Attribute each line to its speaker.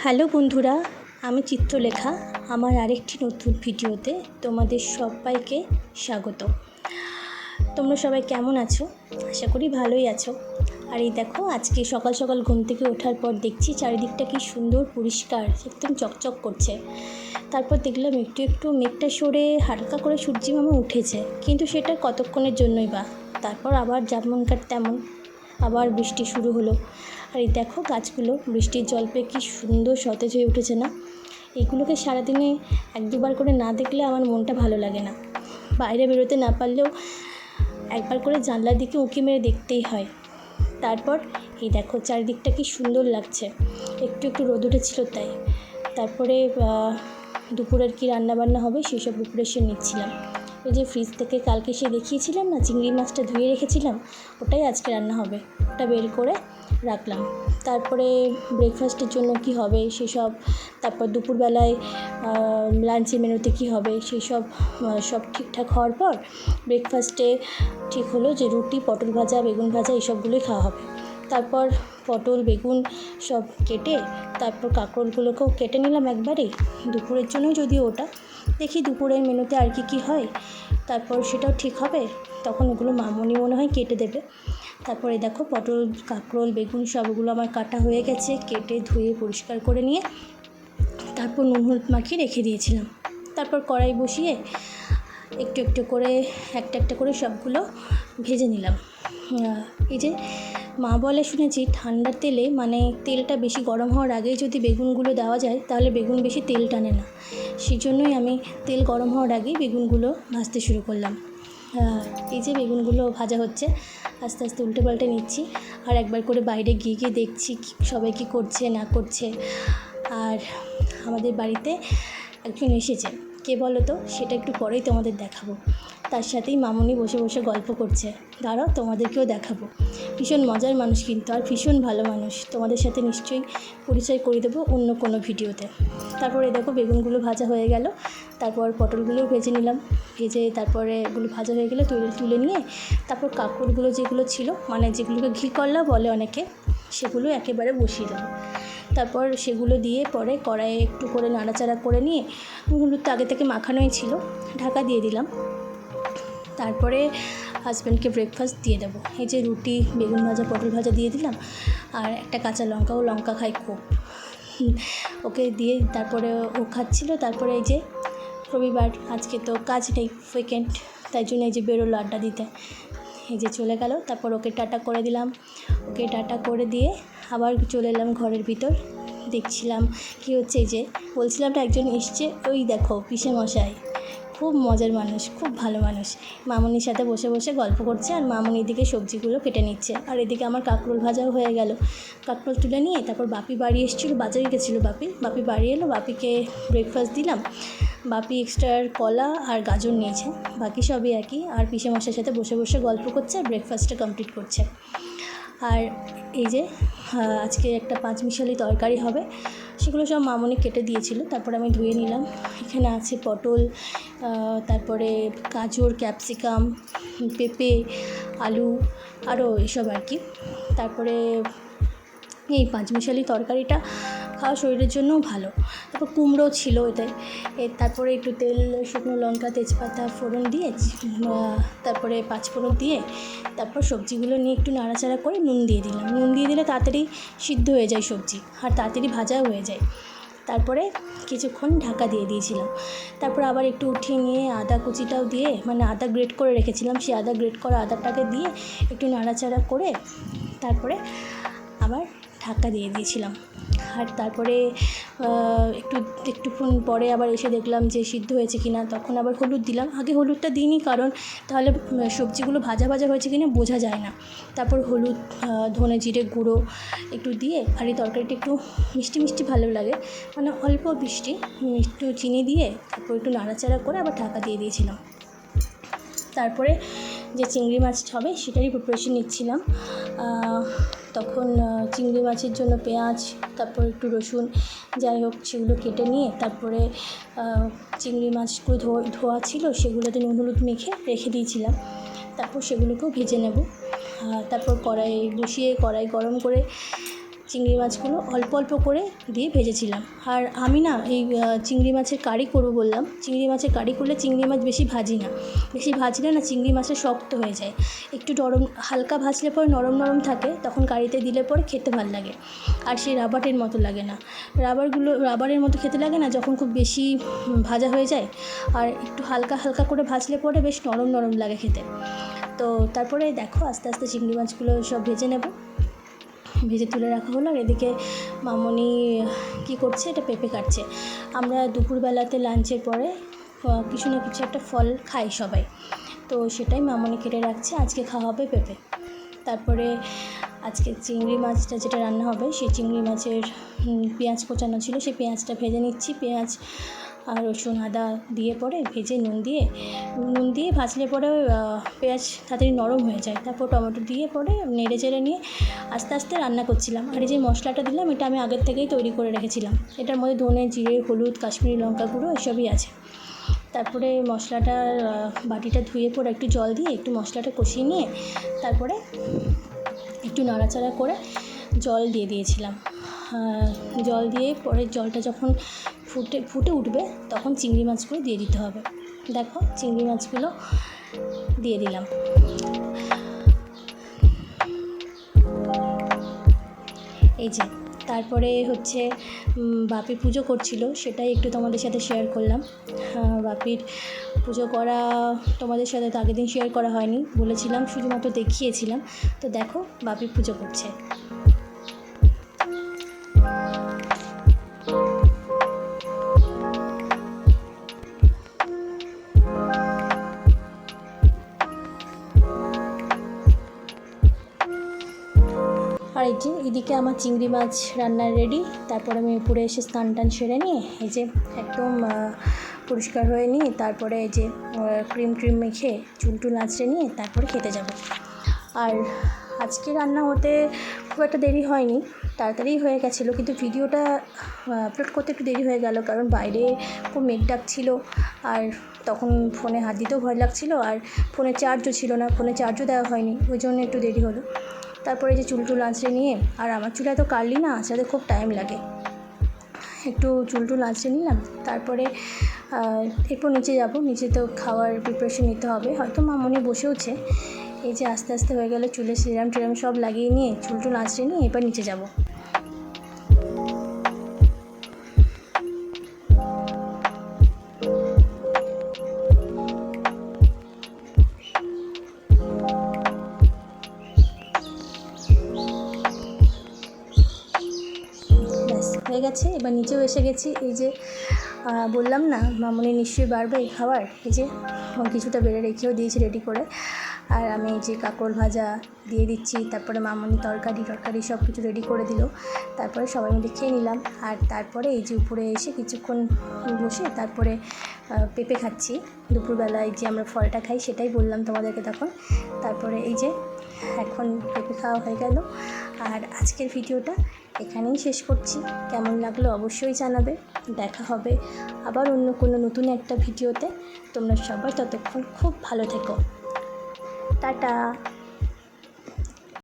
Speaker 1: Hello বন্ধুরা, আমি চিত্রলেখা। আমার আরেকটি নতুন ভিডিওতে তোমাদের সবাইকে স্বাগত। তোমরা সবাই কেমন আছো? আশা করি ভালোই আছো। আর এই দেখো, আজকে সকাল সকাল ঘুম থেকে ওঠার পর দেখছি চারিদিকটা কি সুন্দর পরিষ্কার, একদম চকচক করছে। তারপর দেখলাম একটু একটু মেঘটা সরে হালকা করে সূর্যি মামা উঠেছে, কিন্তু সেটা কতক্ষণের জন্যই বা। তারপর আবার যেমনকার তেমন আবার বৃষ্টি শুরু হলো। আর এই দেখো, গাছগুলো বৃষ্টির জল পেয়ে কী সুন্দর সতেজ হয়ে উঠেছে না? এইগুলোকে সারাদিনে এক দুবার করে না দেখলে আমার মনটা ভালো লাগে না। বাইরে বেরোতে না পারলেও একবার করে জানলার দিকে উঁকি মেরে দেখতেই হয়। তারপর এই দেখো, চারিদিকটা কি সুন্দর লাগছে। একটু একটু রোদ উঠেছিল তাই। তারপরে দুপুরের কি রান্নাবান্না হবে সেসব প্রিপারেশন নিচ্ছিলাম। এই যে ফ্রিজ থেকে কালকে সে দেখিয়েছিলাম না, চিংড়ি মাছটা ধুয়ে রেখেছিলাম, ওটাই আজকে রান্না হবে। ওটা বের করে রাখলাম। তারপরে ব্রেকফাস্টের জন্য কি হবে সেসব, তারপর দুপুরবেলায় লাঞ্চের মেনুতে কি হবে সেই সব ঠিকঠাক হওয়ার পর ব্রেকফাস্টে ঠিক হলো যে রুটি, পটল ভাজা, বেগুন ভাজা এইসবগুলোই খাওয়া হবে। তারপর পটল বেগুন সব কেটে তারপর কাঁকরোলগুলোকেও কেটে নিলাম একবারেই দুপুরের জন্য, যদিও ওটা দেখি দুপুরের মেনুতে আর কি হয়। তারপর সেটাও ঠিক হবে, তখন ওগুলো মামনি মনে হয় কেটে দেবে। তারপরে দেখো, পটল কাঁকরোল বেগুন সবগুলো আমার কাটা হয়ে গেছে। কেটে ধুয়ে পরিষ্কার করে নিয়ে তারপর নুন হলুদ মাখিয়ে রেখে দিয়েছিলাম। তারপর কড়াই বসিয়ে একটু একটু করে একটা একটা করে সবগুলো ভেজে নিলাম। এই যে মা বলে শুনেছি, ঠান্ডার তেলে মানে তেলটা বেশি গরম হওয়ার আগেই যদি বেগুনগুলো দেওয়া যায় তাহলে বেগুন বেশি তেল টানে না। সেই জন্যই আমি তেল গরম হওয়ার আগেই বেগুনগুলো ভাজতে শুরু করলাম। এই যে বেগুনগুলো ভাজা হচ্ছে, আস্তে আস্তে উল্টে পাল্টে নিচ্ছি। আর একবার করে বাইরে গিয়ে গিয়ে দেখছি সবাই কী করছে না করছে। আর আমাদের বাড়িতে একজন এসেছে, কে বলো তো? সেটা একটু পরেই তোমাদের দেখাবো। তার সাথেই মামনি বসে বসে গল্প করছে, দাঁড়াও তোমাদেরকেও দেখাবো। ভীষণ মজার মানুষ কিন্তু, আর ভীষণ ভালো মানুষ। তোমাদের সাথে নিশ্চয়ই পরিচয় করে দেবো অন্য কোনো ভিডিওতে। তারপরে দেখো, বেগুনগুলো ভাজা হয়ে গেল। তারপর পটলগুলোও ভেজে নিলাম। ভেজে তারপরে এগুলো ভাজা হয়ে গেলে তুলে নিয়ে তারপর কাঁকরোলগুলো যেগুলো ছিল, মানে যেগুলোকে ঘি করলা বলে অনেকে, সেগুলো একেবারে বসিয়ে দেবো। তারপর সেগুলো দিয়ে পরে কড়াইয়ে একটু করে নাড়াচাড়া করে নিয়ে, হলুদ তো আগে থেকে মাখানোই ছিল, ঢাকা দিয়ে দিলাম। তারপরে হাজব্যান্ডকে ব্রেকফাস্ট দিয়ে দেবো। এই যে রুটি, বেগুন ভাজা, পটল ভাজা দিয়ে দিলাম। আর একটা কাঁচা লঙ্কা খাই খুব, ওকে দিয়ে তারপরে ও খাচ্ছিল। তারপরে এই যে রবিবার, আজকে তো কাজ নেই, উইকেন্ড, তাই জন্য এই যে বেরোলো আড্ডা দিতে। এই যে চলে গেল। তারপর ওকে টাটা করে দিলাম। ওকে টাটা করে দিয়ে আবার চলে এলাম ঘরের ভিতর। দেখছিলাম কি হচ্ছে। এই যে বলছিলাম না, একজন এসছে, ওই দেখো পিসে মশাই, খুব মজার মানুষ, খুব ভালো মানুষ। মামনির সাথে বসে বসে গল্প করছে, আর মামনি এদিকে সবজিগুলো কেটে নিচ্ছে। আর এদিকে আমার কাঁকরোল ভাজাও হয়ে গেল। কাঁকরোল তুলে নিয়ে তারপর বাপি বাড়ি এসেছিলো, বাজারে গেছিলো বাপি বাড়ি এলো। বাপিকে ব্রেকফাস্ট দিলাম। বাপি এক্সট্রা কলা আর গাজর নিয়েছে, বাকি সবই একই। আর পিসে মশাইয়ের সাথে বসে বসে গল্প করছে, ব্রেকফাস্টটা কমপ্লিট করছে। আর এই যে আজকে একটা পাঁচমিশালি তরকারি হবে, সেগুলো সব মামনি কেটে দিয়েছিল। তারপরে আমি ধুয়ে নিলাম। এখানে আছে পটল, তারপরে গাজর, ক্যাপসিকাম, পেঁপে, আলু, আরও এসব আর কি। তারপরে এই পাঁচমিশালি তরকারিটা খাওয়া শরীরের জন্যও ভালো। তারপর কুমড়ো ছিল এতে। তারপরে একটু তেল, শুকনো লঙ্কা, তেজপাতা ফোড়ন দিয়ে, তারপরে পাঁচফোড়ন দিয়ে তারপর সবজিগুলো নিয়ে একটু নাড়াচাড়া করে নুন দিয়ে দিলাম। নুন দিয়ে দিলে তাড়াতাড়ি সিদ্ধ হয়ে যায় সবজি, আর তাড়াতাড়ি ভাজাও হয়ে যায়। তারপরে কিছুক্ষণ ঢাকা দিয়ে দিয়েছিলাম। তারপর আবার একটু উঠিয়ে নিয়ে আদা কুচিটাও দিয়ে, মানে আদা গ্রেট করে রেখেছিলাম, সেই আদা গ্রেট করা আদাটাকে দিয়ে একটু নাড়াচাড়া করে তারপরে আবার ঢাকা দিয়ে দিয়েছিলাম। আর তারপরে একটুক্ষণ পরে আবার এসে দেখলাম যে সিদ্ধ হয়েছে কিনা, তখন আবার হলুদ দিলাম। আগে হলুদটা দিইনি, কারণ তাহলে সবজিগুলো ভাজা ভাজা হয়েছে কিনা বোঝা যায় না। তারপর হলুদ, ধনে জিরে গুঁড়ো একটু দিয়ে, আর এই তরকারিটা একটু মিষ্টি মিষ্টি ভালো লাগে, মানে অল্প মিষ্টি, একটু চিনি দিয়ে তারপর একটু নাড়াচাড়া করে আবার ঢাকা দিয়ে দিয়েছিলাম। তারপরে যে চিংড়ি মাছ হবে সেটারই প্রিপারেশন নিচ্ছিলাম। তখন চিংড়ি মাছের জন্য পেঁয়াজ, তারপর একটু রসুন, যাই হোক সেগুলো কেটে নিয়ে তারপরে চিংড়ি মাছগুলো ধোয়া ছিল, সেগুলোতে নুন হলুদ মেখে রেখে দিয়েছিলাম। তারপর সেগুলোকেও ভেজে নেব। তারপর কড়াই বসিয়ে কড়াই গরম করে চিংড়ি মাছগুলো অল্প অল্প করে দিয়ে ভেজেছিলাম। আর আমি না এই চিংড়ি মাছের কারি করবো বললাম, চিংড়ি মাছের কারি করলে চিংড়ি মাছ বেশি ভাজি না, বেশি ভাজলে না চিংড়ি মাছটা শক্ত হয়ে যায়। একটু নরম হালকা ভাজলে পরে নরম নরম থাকে, তখন কারিতে দিলে পরে খেতে ভালো লাগে। আর সেই রাবারের মতো লাগে না, রাবারের মতো খেতে লাগে না যখন খুব বেশি ভাজা হয়ে যায়। আর একটু হালকা হালকা করে ভাজলে পরে বেশ নরম নরম লাগে খেতে। তো তারপরে দেখো আস্তে আস্তে চিংড়ি মাছগুলো সব ভেজে নেব, ভেজে তুলে রাখা হলো। আর এদিকে মামনি কী করছে, এটা পেঁপে কাটছে। আমরা দুপুরবেলাতে লাঞ্চের পরে কিছু না কিছু একটা ফল খাই সবাই, তো সেটাই মামনি কেটে রাখছে। আজকে খাওয়া হবে পেঁপে। তারপরে আজকে চিংড়ি মাছটা যেটা রান্না হবে, সেই চিংড়ি মাছের পেঁয়াজ কোচানো ছিল, সেই পেঁয়াজটা ভেজে নিচ্ছি। পেঁয়াজ আর রসুন আদা দিয়ে পরে ভেজে নুন দিয়ে ভাজলে পরে পেঁয়াজ তাড়াতাড়ি নরম হয়ে যায়। তারপর টমেটো দিয়ে পরে নেড়ে চেড়ে নিয়ে আস্তে আস্তে রান্না করছিলাম। আর এই যে মশলাটা দিলাম, এটা আমি আগের থেকেই তৈরি করে রেখেছিলাম। এটার মধ্যে ধনে, জিরে, হলুদ, কাশ্মীরি লঙ্কা গুঁড়ো এসবই আছে। তারপরে মশলাটার বাটিটা ধুয়ে পরে একটু জল দিয়ে একটু মশলাটা কষিয়ে নিয়ে তারপরে একটু নাড়াচাড়া করে জল দিয়ে দিয়েছিলাম। জল দিয়ে পরে জলটা যখন ফুটে উঠবে তখন চিংড়ি মাছগুলো দিয়ে দিতে হবে। দেখো চিংড়ি মাছগুলো দিয়ে দিলাম। এই যে তারপরে হচ্ছে বাপি পুজো করছিল, সেটাই একটু তোমাদের সাথে শেয়ার করলাম। বাপির পুজো করা তোমাদের সাথে তো আগের দিন শেয়ার করা হয়নি, বলেছিলাম শুধুমাত্র দেখিয়েছিলাম। তো দেখো বাপি পুজো করছে। আর এই যে এদিকে আমার চিংড়ি মাছ রান্নার রেডি। তারপরে আমি উপরে এসে স্নান টান সেরে নিয়ে এই যে একদম পরিষ্কার হয়ে নিয়ে তারপরে এই যে ক্রিম মেখে চুল আঁচড়ে নিয়ে তারপরে খেতে যাব। আর আজকে রান্না হতে খুব একটা দেরি হয়নি, তাড়াতাড়ি হয়ে গেছিলো, কিন্তু ভিডিওটা আপলোড করতে একটু দেরি হয়ে গেল, কারণ বাইরে খুব মেঘ ডাকছিল। আর তখন ফোনে হাত দিতেও ভয় লাগছিলো, আর ফোনে চার্জও ছিল না, ফোনে চার্জও দেওয়া হয়নি, ওই জন্য একটু দেরি হলো। তারপরে যে চুল আঁচড়ে নিয়ে, আর আমার চুল এত কাটলি না, আঁচড়াতে খুব টাইম লাগে, একটু চুল আঁচড়ে নিলাম। তারপরে এরপর নিচে যাব, নিচে তো খাওয়ার প্রিপারেশন নিতে হবে, হয়তো মামনি বসেওছে। এই যে আস্তে আস্তে হয়ে গেল, চুলে সিরাম টিরাম সব লাগিয়ে নিয়ে চুল আঁচড়ে নিয়ে এবার নিচে যাব। হয়ে গেছে, এবার নিচেও এসে গেছি। এই যে বললাম না মামনি নিশ্চয়ই বাড়বে খাবার, এই যে কিছুটা বেড়ে রেখেও দিয়েছি রেডি করে। আর আমি এই যে কাঁকরোল ভাজা দিয়ে দিচ্ছি, তারপরে মামনি তরকারি সব কিছু রেডি করে দিল। তারপরে সবাই মিলে খেয়ে নিলাম। আর তারপরে এই যে উপরে এসে কিছুক্ষণ বসে তারপরে পেঁপে খাচ্ছি। দুপুরবেলায় যে আমরা ফলটা খাই সেটাই বললাম তোমাদেরকে তখন। তারপরে এই যে এখন পেঁপে খাওয়া হয়ে গেল। আর আজকের ভিডিওটা এখানেই শেষ করছি। কেমন লাগলো অবশ্যই জানাবে। দেখা হবে আবার অন্য কোনো নতুন একটা ভিডিওতে। তোমরা সবাই ততক্ষণ খুব ভালো থেকো। টাটা।